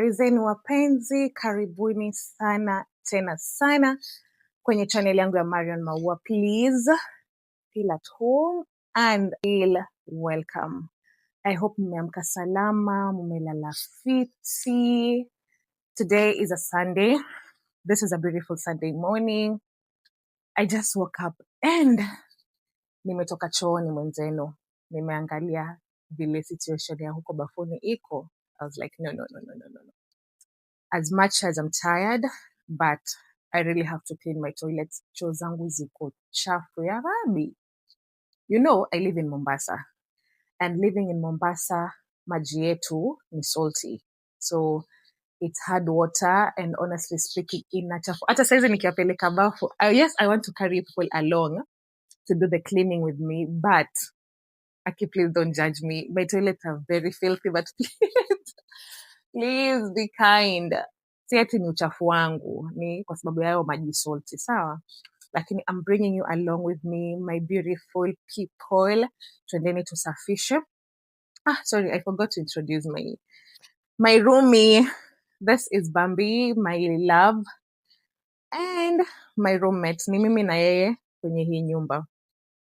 Habari zenu wapenzi, karibuni sana tena sana kwenye channel yangu ya Marion Maua. Please feel at home and feel welcome. I hope mmeamka salama, mmelala fiti. Today is a Sunday. This is a beautiful Sunday morning. I just woke up and nimetoka chooni mwenzenu. Nimeangalia vile situation ya huko bafuni iko. I was like, no. As much as I'm tired, but I really have to clean my toilets. Choo zangu ziko chafu ya rabi. You know, I live in Mombasa. And living in Mombasa, maji yetu ni salty. So it's hard water, and honestly speaking, ina chafu. Hata saizi nikiwapeleka bafu. Yes, I want to carry people along to do the cleaning with me, but Aki, please don't judge me. My toilets are very filthy, but please be kind. Si ati ni uchafu wangu, ni kwa sababu ya hayo maji salty, sawa? Lakini I'm bringing you along with me, my beautiful people. Twendeni tusafishe. Sorry, I forgot to introduce my roomie. This is Bambi, my love, and my roommate. Ni mimi na yeye kwenye hii nyumba.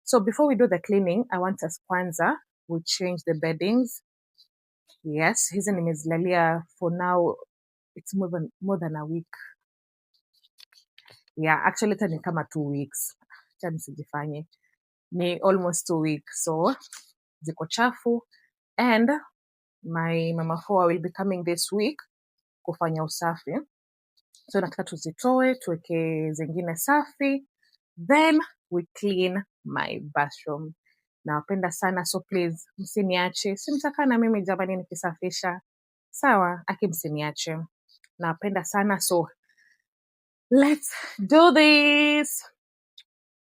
So before we do the cleaning, I want us kwanza, we change the beddings. Yes, hizi nimezilalia for now. It's more than a week. Yeah, actually it's ni kama 2 weeks. Acha nisijifanye. Ni almost 2 weeks. So ziko chafu, and my mama Foa will be coming this week kufanya usafi. So nataka tuzitoe, tuweke zingine safi, then we clean my bathroom. Nawapenda sana, so please msiniache. Simtaka na mimi jamani nikisafisha. Sawa, Aki msiniache. Nawapenda sana, so let's do this.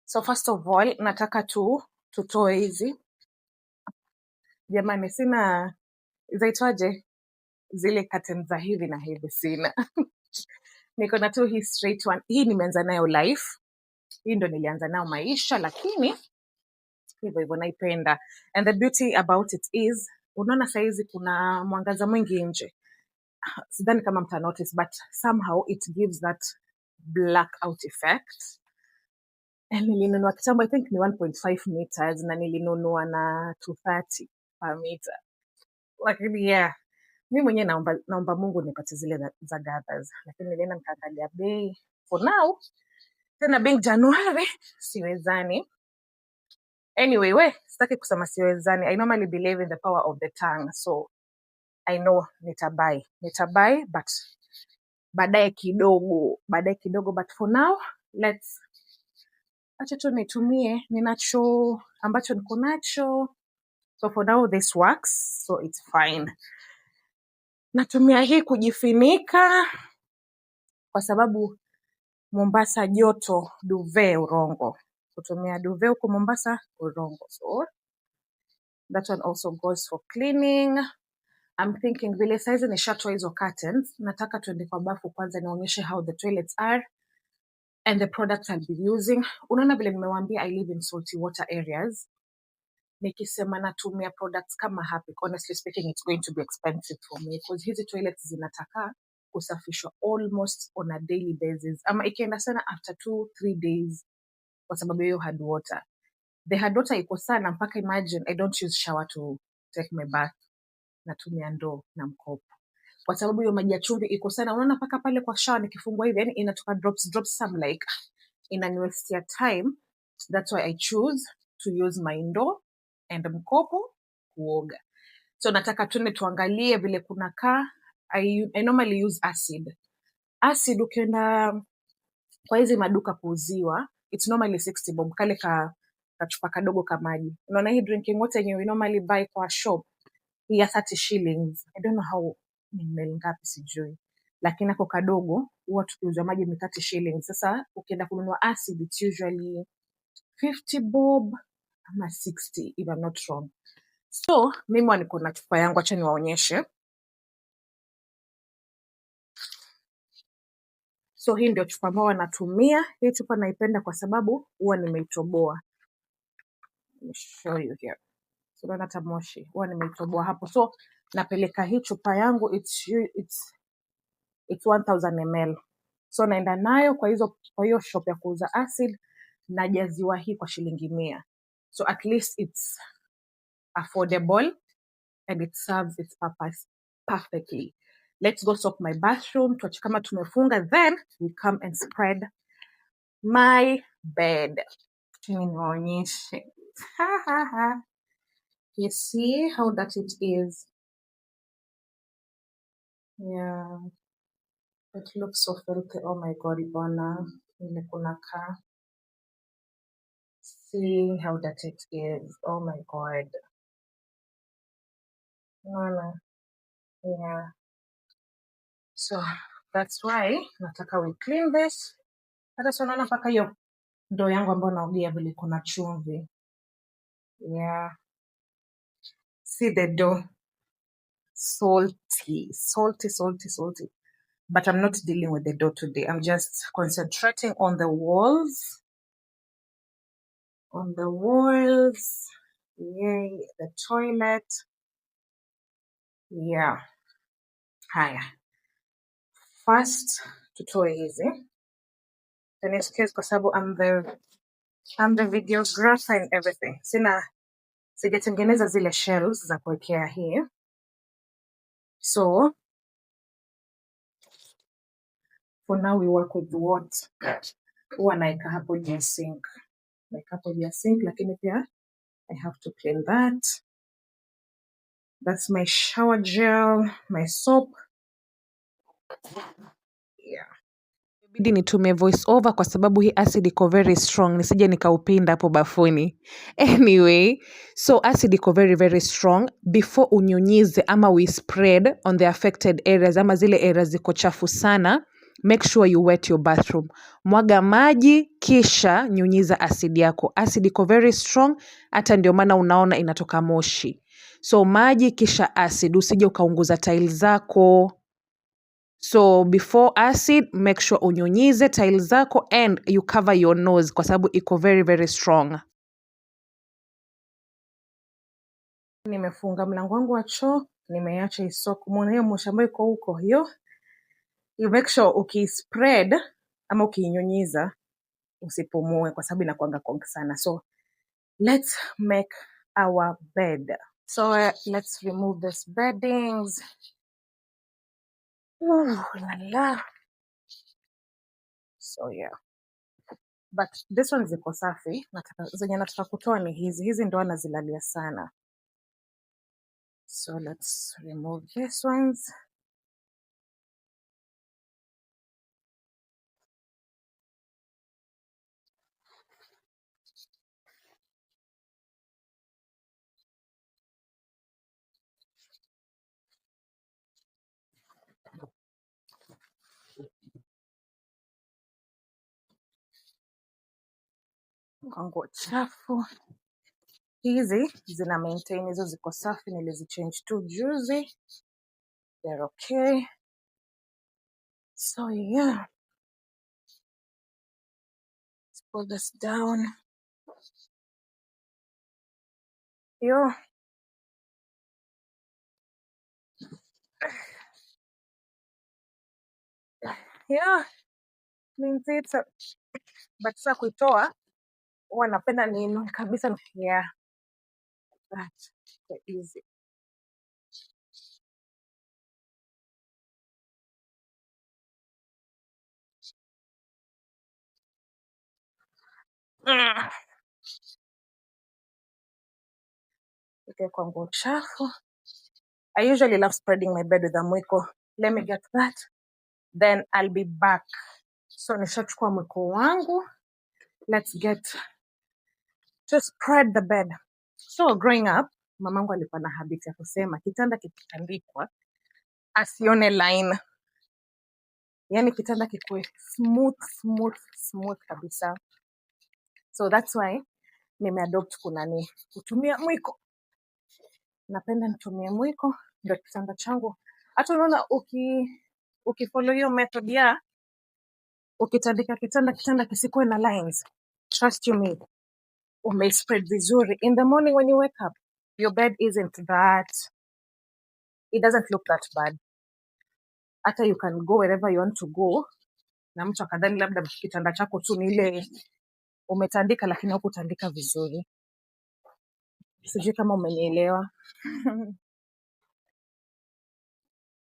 So first of all, nataka tutoe hizi. Jamani sina, zaitwaje zile curtains za hivi na hivi sina. Niko na tu hii straight one. Hii nimeanza nayo life. Hii ndo nilianza nayo maisha, lakini hivyo naipenda. And the beauty about it is, unaona saizi kuna mwangaza mwingi nje. Sidhani kama mta notice, but somehow it gives that blackout effect. And nilinunua kitambo, I think ni 1.5 meters, na nilinunua na 230 per meter. Lakini yeah, mimi mwenyewe naomba Mungu nipate zile za gathers. Lakini nilienda nikaangalia bei. For now, tena being January, siwezani. Anyway, sitaki kusema siwezani. I normally believe in the power of the tongue. So, I know nitabuy, but baadaye kidogo. But for now, acha tu nitumie ninacho ambacho niko nacho. So for now this works, so it's fine. Natumia hii kujifinika kwa sababu Mombasa joto, duvet urongo. Kutumia duvet huko Mombasa urongo. So that one also goes for cleaning. I'm thinking vile saizi nishatoa hizo curtains, nataka tuende kwa bafu kwanza nionyeshe how the toilets are and the products I'll be using. Unaona vile nimewaambia I live in salty water areas. Nikisema natumia products kama Harpic, honestly speaking, it's going to be expensive for me because hizi toilets zinataka kusafishwa almost on a daily basis. Ama ikienda sana after 2-3 days kwa sababu hiyo hard water. The hard water iko sana mpaka imagine I don't use shower to take my bath. Natumia ndoo na mkopo. Kwa sababu hiyo maji ya chumvi iko sana. Unaona paka pale kwa shower nikifungua hivi, yani inatoka drops. I'm like, inaniwestia time. That's why I choose to use my ndoo and mkopo kuoga. So nataka tuende tuangalie vile kunakaa. I normally use acid. Acid ukienda kwa hizi maduka kuuziwa, it's normally 60 bob. Kale kachupa kadogo ka maji. Unaona hii drinking water yenye we normally buy kwa shop, ya 30 shillings. I don't know how ni ml ngapi sijui. Lakini ako kadogo, huwa tukiuza maji ni 30 shillings. Sasa ukienda kununua acid, it's usually 50 bob ama 60 if I'm not wrong. So, mimi niko na chupa yangu, acha niwaonyeshe. So, hii ndio chupa ambayo natumia. Hii chupa naipenda kwa sababu huwa nimeitoboa. Let me show you here. So, unaona hata moshi. Huwa nimeitoboa hapo. So, napeleka hii chupa yangu, it's It's 1000 ml. So naenda nayo kwa hiyo shop ya kuuza acid, najaziwa hii kwa shilingi 100. So at least it's affordable and it serves its purpose perfectly. Let's go soak my bathroom, tuache kama tumefunga, then we come and spread my bed. Nionyeshe. You see how that it is? Yeah, it looks so filthy. Oh my god, Ibona. Ile kunakaa. See how that it is. Oh my god. Unaona? Yeah. So that's why nataka we clean this. Hata si unaona mpaka hiyo ndoo yangu ambayo naogea vile kuna chumvi. Yeah. See the dough. Salty. But I'm not dealing with the dough today. I'm just concentrating on the walls. Yay, the toilet. Yeah. Haya. First tutoe hizi. Then excuse kwa sababu I'm the videographer and everything. Sijatengeneza zile shells za kuwekea hii. So for now we work with what huwa naeka hapo juu ya sink. Lakini pia I have to clean that. That's my shower gel, my soap. Yeah. Ibidi nitumie voice over kwa sababu hii acid iko very strong, nisije nikaupinda hapo bafuni. Anyway, so acid iko very very strong. Before unyunyize ama we spread on the affected areas ama zile areas ziko chafu sana, make sure you wet your bathroom. Mwaga maji kisha nyunyiza acid yako. Acid iko very strong, hata ndio maana unaona inatoka moshi. So maji kisha acid, usije ukaunguza tiles zako. So before acid, make sure unyunyize tiles zako and you cover your nose kwa sababu iko very very strong. Nimefunga mlango wangu wa choo, nimeacha isoak. Muone hiyo moshi ambayo iko huko hiyo. You make sure ukispread ama ukinyunyiza usipumue kwa sababu inakuanga kongi sana. So let's make our bed. So let's remove this beddings. Oh la la. So yeah. But this one ziko safi. Zenye nataka kutoa ni hizi ndo nazilalia sana. So let's remove these ones. Nguo chafu. Hizi zina maintain, hizo ziko safi, nilizichange tu juzi. They're okay. So yeah. Let's pull this down. Yeah. Means it's but sasa kuitoa huwa napenda niinue kabisa. Yeah. That's easy. Okay, kwa nguo chafu. I usually love spreading my bed with a mwiko. Let me get that. Then I'll be back. So nishachukua mwiko wangu. Let's get to spread the bed. So growing up, mamangu alikuwa na habit ya kusema kitanda kikitandikwa asione line. Yani kitanda kikuwe smooth kabisa. So that's why nimeadopt kutumia mwiko. Napenda nitumie mwiko ndio kitanda changu. Hata unaona ukifollow hiyo method ya ukitandika kitanda kisikuwe na lines. Trust you me. Ume spread vizuri. In the morning when you wake up, your bed it doesn't look that bad. hata you can go wherever you want to go, na mtu akadhani labda kitanda chako tu ni ile umetandika lakini hukutandika vizuri. Sijui kama umenielewa.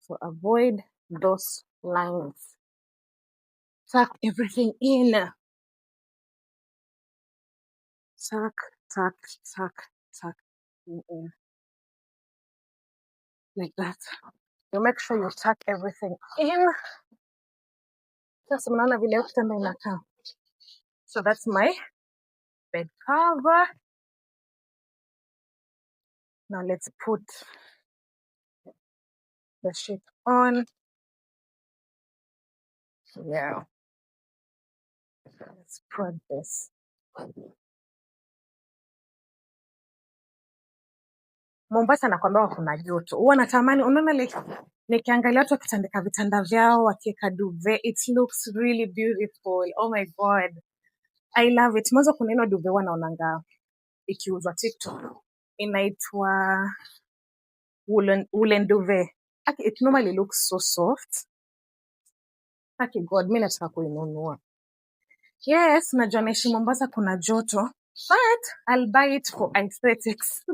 So avoid those lines. Tuck everything in. Tuck, tuck, tuck, tuck in. Like that. You make sure you tuck everything in. Sasa mnaona vile kitanda inakaa. So that's my bed cover. Now let's put the sheet on. Yeah. Let's spread this. Mombasa nakwambia kuna joto. Huwa natamani, unaona like nikiangalia watu wakitandika vitanda vyao wakiweka duvet, it looks really beautiful. Oh my god. I love it. Mwanzo kuna ino duvet wanaonanga ikiuzwa TikTok. Inaitwa woolen duvet. It normally looks so soft. Aki god, mimi nataka kuinunua. Yes, najua naishi Mombasa kuna joto, but I'll buy it for aesthetics.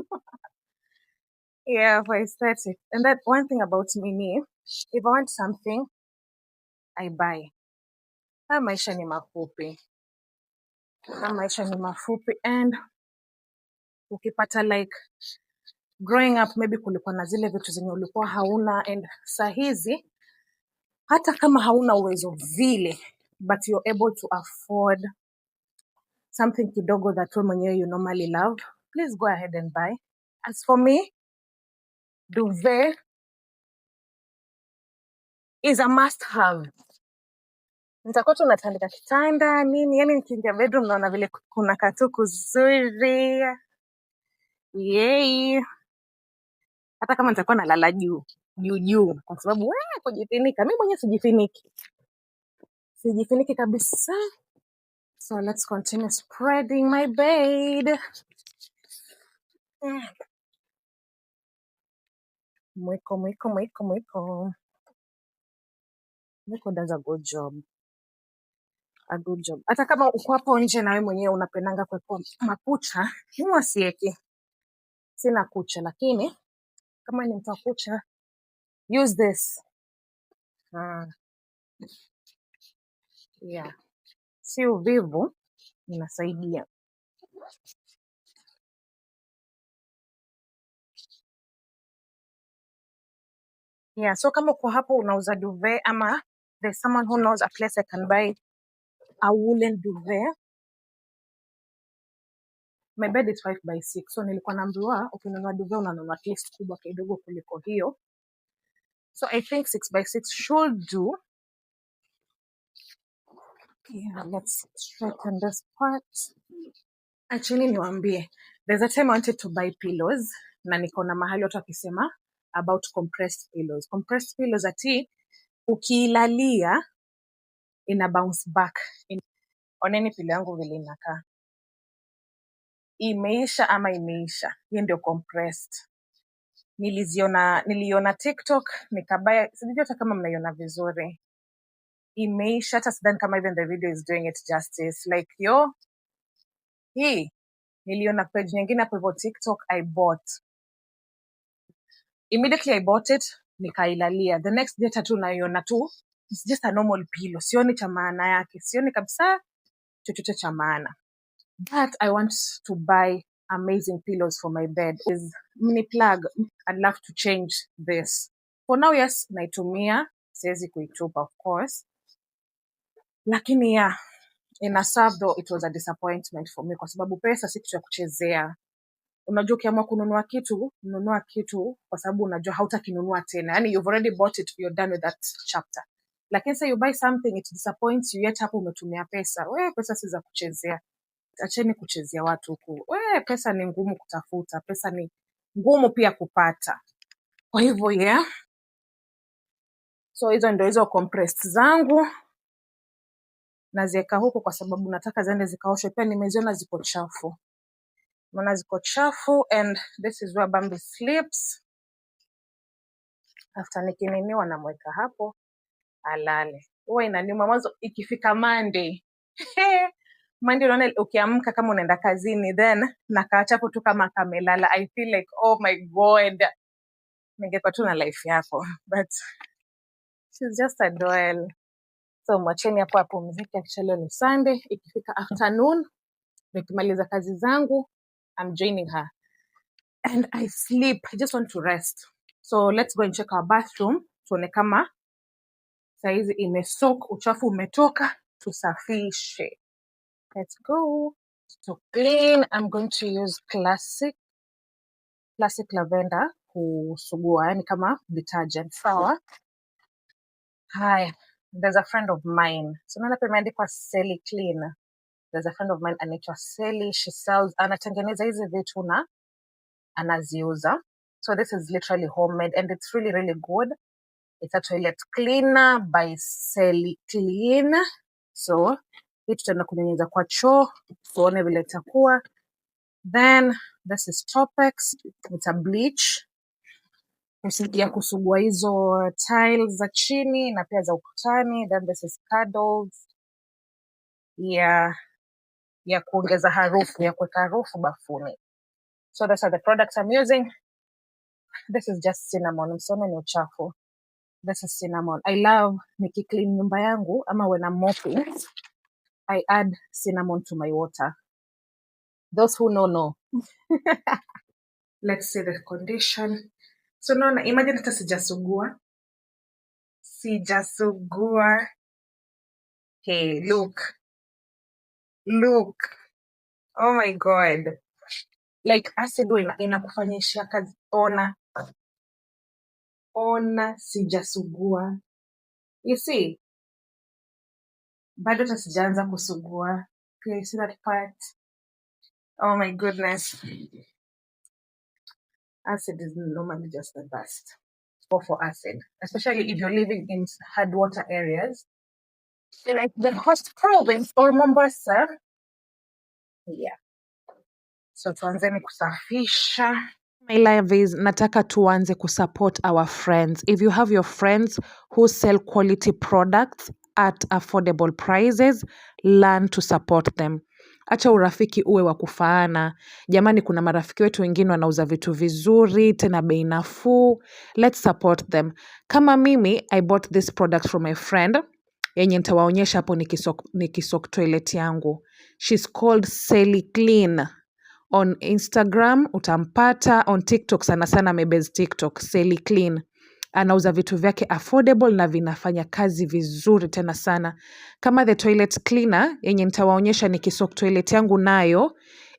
Yeah, for aesthetics. And that one thing about me, if I want something, I buy. Maisha ni mafupi. Maisha ni mafupi. And ukipata like growing up, maybe kulikuwa na zile vitu zenye ulikuwa hauna, and saa hizi hata kama hauna uwezo vile, but you're able to afford something kidogo that we mwenyewe you normally love, please go ahead and buy. As for me, duvet is a must have. Nitakuwa tu natandika kitanda nini, yani nikiingia bedroom naona vile kuna katu kuzuri. Yay. Hata kama nitakuwa nalala juu kwa sababu kujifinika, mimi mwenyewe sijifiniki kabisa. So let's continue spreading my bed. Mwiko does a good job. Hata kama uko hapo nje na wewe mwenyewe unapendanga kwa makucha, mimi sieki. Sina kucha, lakini kama ni mtakucha, use this. Yeah. Si uvivu, inasaidia. Yeah, so kama uko hapo unauza duvet ama there's someone who knows a place I can buy a woolen duvet. My bed is 5x6, so nilikuwa naambiwa ukinunua duvet unanunua at least kubwa kidogo kuliko hiyo. So I think 6x6 should do. Yeah, let's straighten this part. Actually niwaambie, there's a time I wanted to buy pillows na niko na mahali watu wakisema about compressed pillows. Compressed pillows ati ukiilalia ina bounce back. Oneni pillow yangu vile inakaa. Imeisha ama imeisha. Hiyo ndio compressed. Niliona TikTok nikabaya, sijui hata kama mnaiona vizuri. Imeisha, hata sidhani kama even the video is doing it justice. Like hii niliona page nyingine hapo hivyo TikTok, I bought. Immediately I bought it, nikailalia. The next day tatu naiona tu, it's just a normal pillow. Sioni cha maana yake. Sioni kabisa chochote cha maana. But I want to buy amazing pillows for my bed. Is mini plug. I'd love to change this. For now, yes, naitumia. Siwezi kuitupa, of course. Lakini yeah, in a serve though, it was a disappointment for me. Kwa sababu pesa si kitu ya kuchezea. Unajua ukiamua kununua kitu kwa sababu unajua hautakinunua tena. Yani you've already bought it, you're done with that chapter. Lakini say you buy something, it disappoints you, yet hapo umetumia pesa. Pesa si za kuchezea. Acheni kuchezea watu huku. Pesa ni ngumu kutafuta. Pesa ni ngumu pia kupata. Kwa hivyo yeah. So hizo ndio hizo compressed zangu. Naziweka huko kwa sababu nataka ziende zikaoshwe. Pia nimeziona ziko chafu. Maana ziko chafu, and this is where Bambi sleeps. After nikininiwa namweka hapo. alale. Huwa inaniuma mwanzo ikifika Monday. Monday unaona ukiamka kama unaenda kazini, then nakaa chapo tu kama kamelala. I feel like, oh my God, ningekuwa tu na life yako. But she's just a doll. So mwacheni hapo apumzike, actually ni Sunday. Ikifika afternoon, nikimaliza kazi zangu, I'm joining her. And I sleep. I just want to rest. So let's go and check our bathroom. Tuone kama saizi imesoak, uchafu umetoka, tusafishe. Let's go. To clean, I'm going to use classic lavender kusugua, yani kama detergent. Sawa. Hi, there's a friend of mine. So naona hapa imeandikwa Sally Clean. There's a friend of mine anaitwa Sally. She sells, anatengeneza hizi vitu na anaziuza. So this is literally homemade and it's really, really good. It's a toilet cleaner by Sally Clean. So hii tutaenda kunyunyiza kwa choo, tuone vile itakuwa. Then this is Topex. It's a bleach. Kusaidia kusugua hizo tiles za chini na pia za ukutani. Then this is Cuddles. Ya kuongeza harufu, ya kuweka harufu bafuni. So those are the products I'm using. This is just cinnamon. Msione ni uchafu. This is cinnamon. I love nikiclean nyumba yangu ama when I'm mopping, I add cinnamon to my water. Those who know. Let's see the condition. So naona, imagine hata sijasugua. Hey, look. Oh my God. Like acid inakufanyisha kazi. Ona sijasugua. You see? Bado hata sijaanza kusugua. Can you see that part? Oh my goodness. Acid is normally just the best. For acid. Especially if you're living in hard water areas. Like the host province or Mombasa. Yeah. So tuanzeni kusafisha. My lovies, nataka tuanze kusupport our friends. If you have your friends who sell quality products at affordable prices, learn to support them. Acha urafiki uwe wa kufaana. Jamani, kuna marafiki wetu wengine wanauza vitu vizuri, tena bei nafuu. Let's support them. Kama mimi, I bought this product from my friend. Yenye nitawaonyesha hapo nikisok toilet yangu. She's called Sally Clean. On Instagram utampata, on TikTok sana amebase TikTok, Sally Clean. Anauza vitu vyake affordable na vinafanya kazi vizuri tena sana. Kama the toilet cleaner yenye nitawaonyesha nikisok toilet yangu nayo,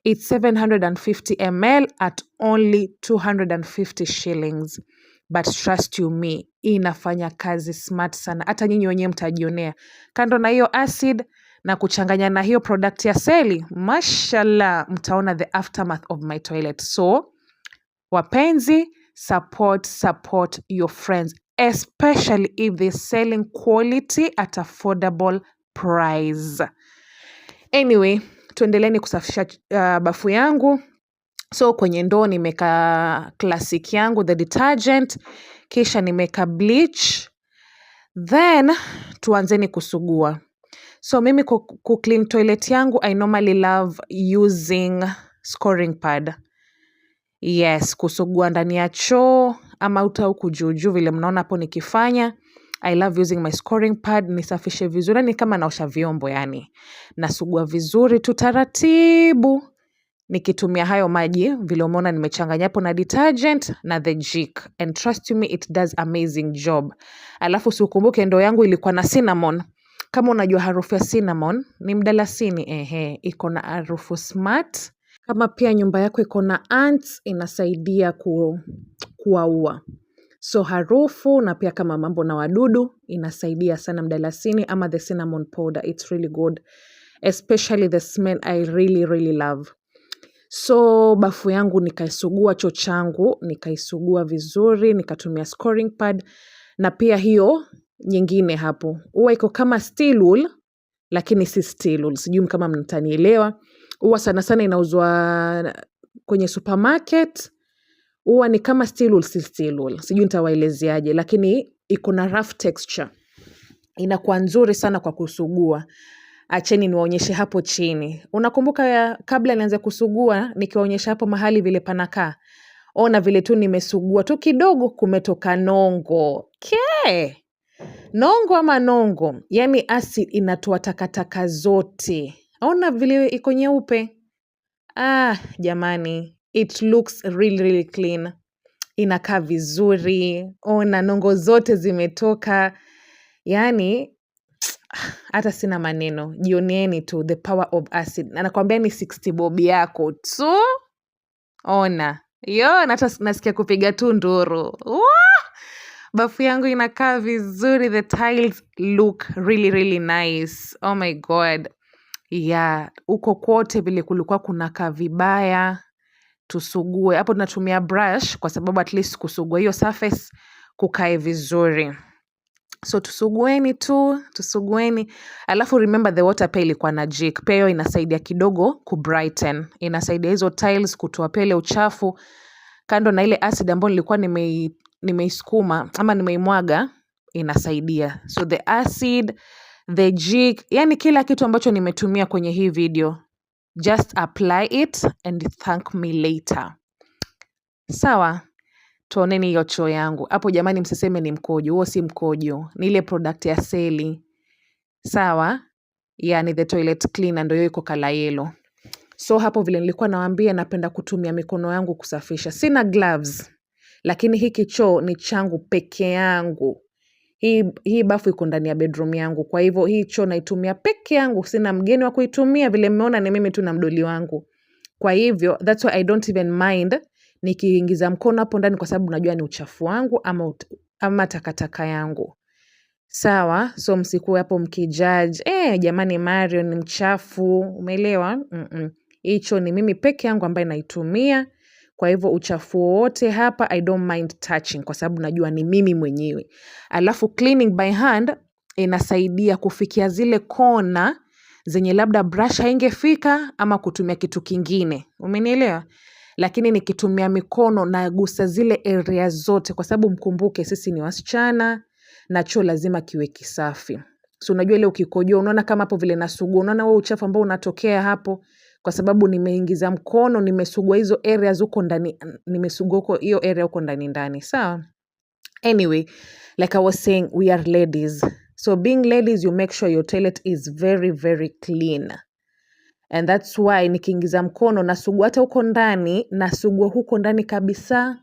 it's 750 ml at only 250 shillings. But trust you me, inafanya kazi smart sana. Hata nyinyi wenyewe mtajionea. Kando na hiyo acid na kuchanganya na hiyo product ya Sally, mashallah, mtaona the aftermath of my toilet. So, wapenzi, support your friends, especially if they're selling quality at affordable price. Anyway, tuendeleni kusafisha bafu yangu. So kwenye ndoo nimeka classic yangu, the detergent, kisha nimeka bleach. Then tuanzeni kusugua. So mimi clean toilet yangu, I normally love using scoring pad. Yes, kusugua ndani ya choo ama uta huku juu vile mnaona hapo nikifanya. I love using my scoring pad, nisafishe vizuri, ni kama naosha vyombo yani. Nasugua vizuri tu taratibu. Nikitumia hayo maji vile umeona nimechanganya hapo na detergent na the jik, and trust me, it does amazing job. Alafu usikumbuke ndoo yangu ilikuwa na cinnamon. Kama unajua harufu ya cinnamon ni mdalasini, iko na harufu smart. Kama pia nyumba yako iko na ants, inasaidia kuwaua. So harufu na pia kama mambo na wadudu inasaidia sana mdalasini ama the cinnamon powder. It's really good, especially the smell I really love. So bafu yangu nikaisugua, choo changu nikaisugua vizuri, nikatumia scoring pad na pia hiyo nyingine hapo. Huwa iko kama steel wool lakini si steel wool. Sijui kama mtanielewa. Huwa sana inauzwa kwenye supermarket. Huwa ni kama steel wool, si steel wool. Sijui nitawaelezeaje lakini iko na rough texture. inakuwa nzuri sana kwa kusugua. Acheni niwaonyeshe hapo chini. Unakumbuka kabla nianze kusugua nikiwaonyesha hapo mahali vile panakaa? Ona vile tu nimesugua tu kidogo kumetoka nongo. Nongo ama nongo, yani acid inatoa takataka zote. Ona vile iko nyeupe. Jamani, it looks really, really clean. Inakaa vizuri. Ona nongo zote zimetoka. Yani, hata sina maneno. Jionieni tu the power of acid. Na nakwambia ni 60 bob yako tu. Ona. Nasikia kupiga tu nduru. Bafu yangu inakaa vizuri. The tiles look really, really nice. Oh my God. Yeah, uko kwote vile kulikuwa kunakaa vibaya. Tusugue. Hapo tunatumia brush kwa sababu at least kusugua hiyo surface kukae vizuri. So tusugueni. Alafu remember the water pia ilikuwa na jik. Pia hiyo inasaidia kidogo kubrighten. Inasaidia hizo tiles kutoa pele uchafu. Kando na ile acid ambayo nilikuwa nimeisukuma ama nimeimwaga inasaidia. So the acid, the jik, yani kila kitu ambacho nimetumia kwenye hii video, just apply it and thank me later. Sawa? Tuoneni hiyo choo yangu. Hapo jamani msiseme ni mkojo. Huo si mkojo. Ni ile product ya Sally. Sawa? Yani the toilet cleaner ndio hiyo iko kala yellow. So hapo vile nilikuwa nawaambia napenda kutumia mikono yangu kusafisha. Sina gloves. Lakini hiki choo ni changu peke yangu. Hii bafu iko ndani ya bedroom yangu. Kwa hivyo hii choo naitumia peke yangu. Sina mgeni wa kuitumia vile mmeona ni mimi tu na mdoli wangu. Kwa hivyo that's why I don't even mind nikiingiza mkono hapo ndani kwa sababu najua ni uchafu wangu ama takataka yangu. Sawa? So msikuwe hapo mkijudge. Jamani Mario ni mchafu. Umeelewa? Hicho ni mimi peke yangu ambaye naitumia. Kwa hivyo uchafu wote hapa I don't mind touching kwa sababu najua ni mimi mwenyewe. Alafu cleaning by hand inasaidia kufikia zile kona zenye labda brush haingefika ama kutumia kitu kingine. Umenielewa? Lakini nikitumia mikono nagusa zile area zote kwa sababu mkumbuke sisi ni wasichana na choo lazima kiwe kisafi. So unajua ile ukikojoa unaona kama hapo vile nasugua, unaona wewe uchafu ambao unatokea hapo kwa sababu nimeingiza mkono, nimesugua hizo areas huko ndani, nimesugua huko hiyo area huko ndani. Sawa? Anyway, like I was saying, we are ladies. So being ladies, you make sure your toilet is very, very clean. And that's why nikiingiza mkono nasugua hata huko ndani, nasugua huko ndani kabisa.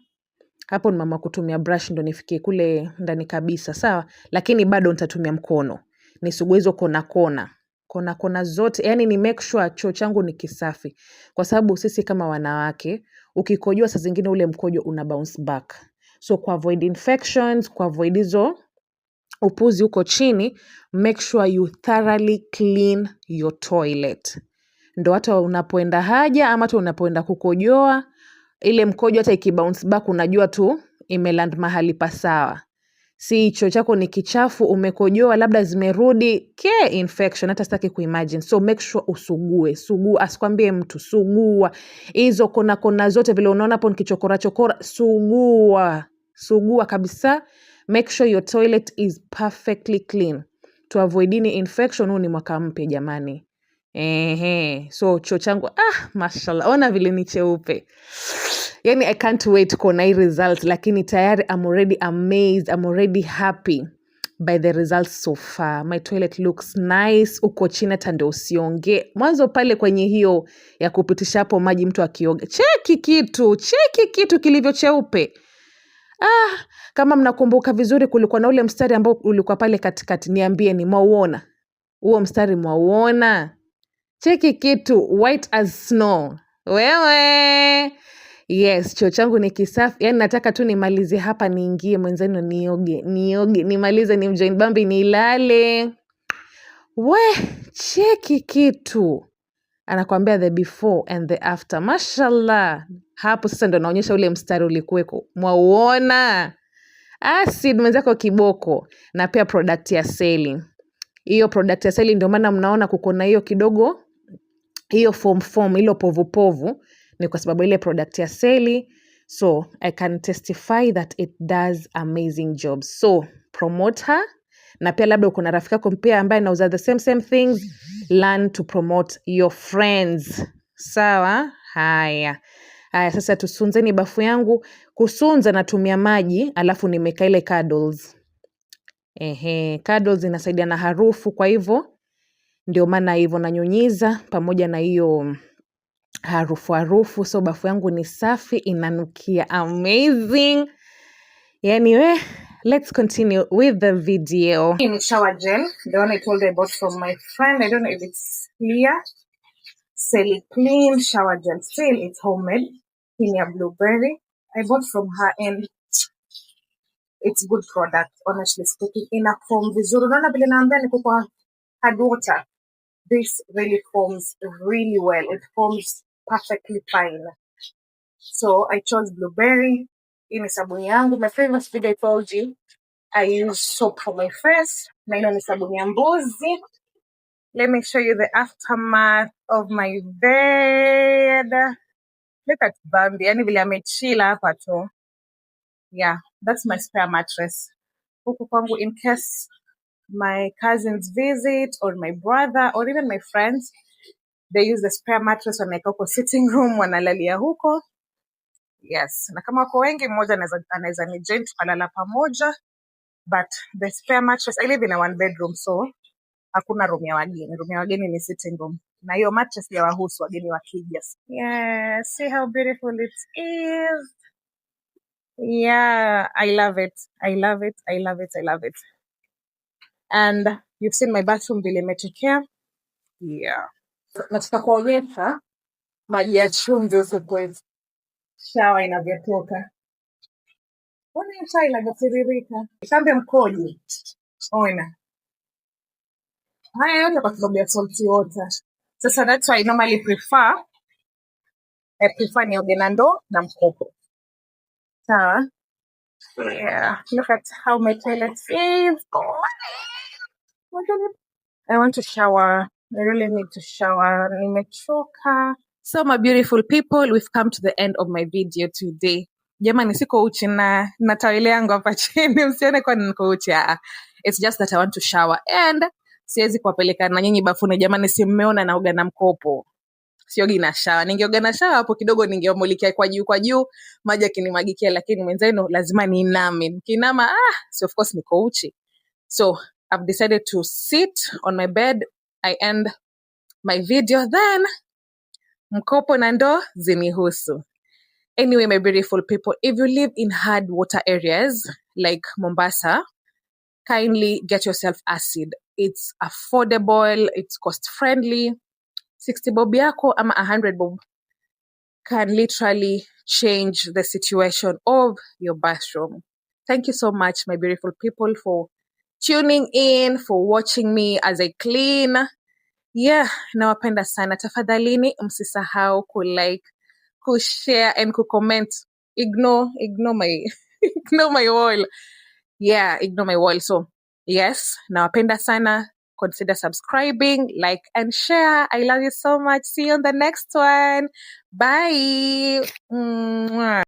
Hapo ni mama kutumia brush ndo nifikie kule ndani kabisa, sawa? Lakini bado nitatumia mkono. Nisugue hizo kona zote, yani ni make sure choo changu ni kisafi. Kwa sababu sisi kama wanawake, ukikojoa saa zingine ule mkojo una bounce back. So kwa avoid infections, kwa avoid hizo upuzi huko chini, make sure you thoroughly clean your toilet. Ndo hata unapoenda haja ama hata unapoenda kukojoa, ile mkojo hata ikibounce back unajua tu imeland mahali pasawa. Si choo chako ni kichafu, umekojoa labda zimerudi infection, hata sitaki kuimagine. So make sure usugue, asikwambie mtu, sugua hizo kona zote vile unaona hapo nikichokora sugua kabisa. Make sure your toilet is perfectly clean to avoid any infection. Huu ni mwaka mpya jamani. So choo changu mashallah, ona vile ni cheupe. Yani I can't wait kuona hii results, lakini tayari I'm already amazed, I'm already happy by the results so far. My toilet looks nice. Uko chini hata ndio usionge. Mwanzo pale kwenye hiyo ya kupitisha hapo maji mtu akioga. Cheki kitu kilivyo cheupe. Kama mnakumbuka vizuri kulikuwa na ule mstari ambao ulikuwa pale katikati, niambie ni mwauona. Huo mstari mwauona? Cheki kitu white as snow. Wewe. Yes, choo changu ni kisafi. Yani nataka tu nimalize hapa niingie mwenzenu nioge. Nimalize nimjoin Bambi nilale. Cheki kitu. Anakuambia the before and the after. Mashallah. Hapo sasa ndo naonyesha ule mstari ulikuweko. Mwauona? Acid mwenzako kiboko. Na pia product ya Sally. Hiyo product ya Sally ndio maana mnaona kuko na hiyo kidogo, hiyo form, hilo povu ni kwa sababu ile product ya Sally. So I can testify that it does amazing jobs. So promote her na pia labda uko na rafiki yako pia ambaye anauza the same things, learn to promote your friends. Sawa? Haya sasa tusunzeni bafu yangu. Kusunza natumia maji alafu nimeka ile candles. Candles inasaidia na harufu, kwa hivyo ndio maana hivyo nanyunyiza pamoja na hiyo harufu. So bafu yangu ni safi, inanukia amazing. Anyway, let's continue with the video. In shower gel, the one I told you about from my friend. I don't know if it's clear. Sally Clean shower gel. Still, it's homemade. Kenya Blueberry. I bought from her and it's good product, honestly speaking. Ina foam vizuri. Unaona vile naambia niko kwa hard water. This really foams really well. It foams perfectly fine. So I chose blueberry. Hii ni sabuni yangu. My previous video I told you I use soap for my face. Na ino ni sabuni ya mbuzi. Let me show you the aftermath of my bed. Look at Bambi. Yani vile amechila hapa tu. Yeah, that's my spare mattress. Huku kwangu, in case my cousins visit or my brother or even my friends, they use the spare mattress wanaeka huko sitting room, wanalalia huko. Yes, na kama wako wengi mmoja anaweza ni join tukalala pamoja, but the spare mattress, I live in a one bedroom, so hakuna room ya wageni. Room ya wageni ni sitting room, na hiyo mattress ya wahusu wageni wakija. Yeah, see how beautiful it is. Yeah, I love it. I love it. I love it. I love it. And you've seen my bathroom vile imetokea. Yeah. Nataka kuonyesha maji ya chumvi huko kwetu. Shower inavyotoka. Mbona hiyo chai inavyotiririka? Kambe mkoje. Ona. Haya yote kwa sababu ya salty water. Sasa that's why I normally prefer nioge na ndoo na mkopo. Sawa? Yeah. Look at how my toilet is. I want to shower. I really need to shower. Nimechoka. So my beautiful people, we've come to the end of my video today. Jamani, siko uchi na tawele yangu hapa chini. Msione kwa niko uchi. It's just that I want to shower. And siwezi kuwapeleka na nyinyi bafuni. Jamani, si mmeona naoga na mkopo. Siogi na shower. Ningeoga na shower hapo kidogo ningeomulikia kwa juu. Maji yakinimwagikia, lakini mwenzenu lazima niiname. Nikinama, so of course niko uchi. So I've decided to sit on my bed. I end my video, then mkopo na ndoo zinihusu. Anyway, my beautiful people, if you live in hard water areas like Mombasa, kindly get yourself acid. It's affordable, it's cost friendly. 60 bob yako ama 100 bob can literally change the situation of your bathroom. Thank you so much, my beautiful people, for tuning in, for watching me as I clean. Yeah, nawapenda sana. Tafadhalini msisahau ku-like, ku-share and ku-comment. Ignore my wall. Yeah, ignore my wall. So, yes, nawapenda sana. Consider subscribing, like and share. I love you so much. See you on the next one. Bye. Mwah.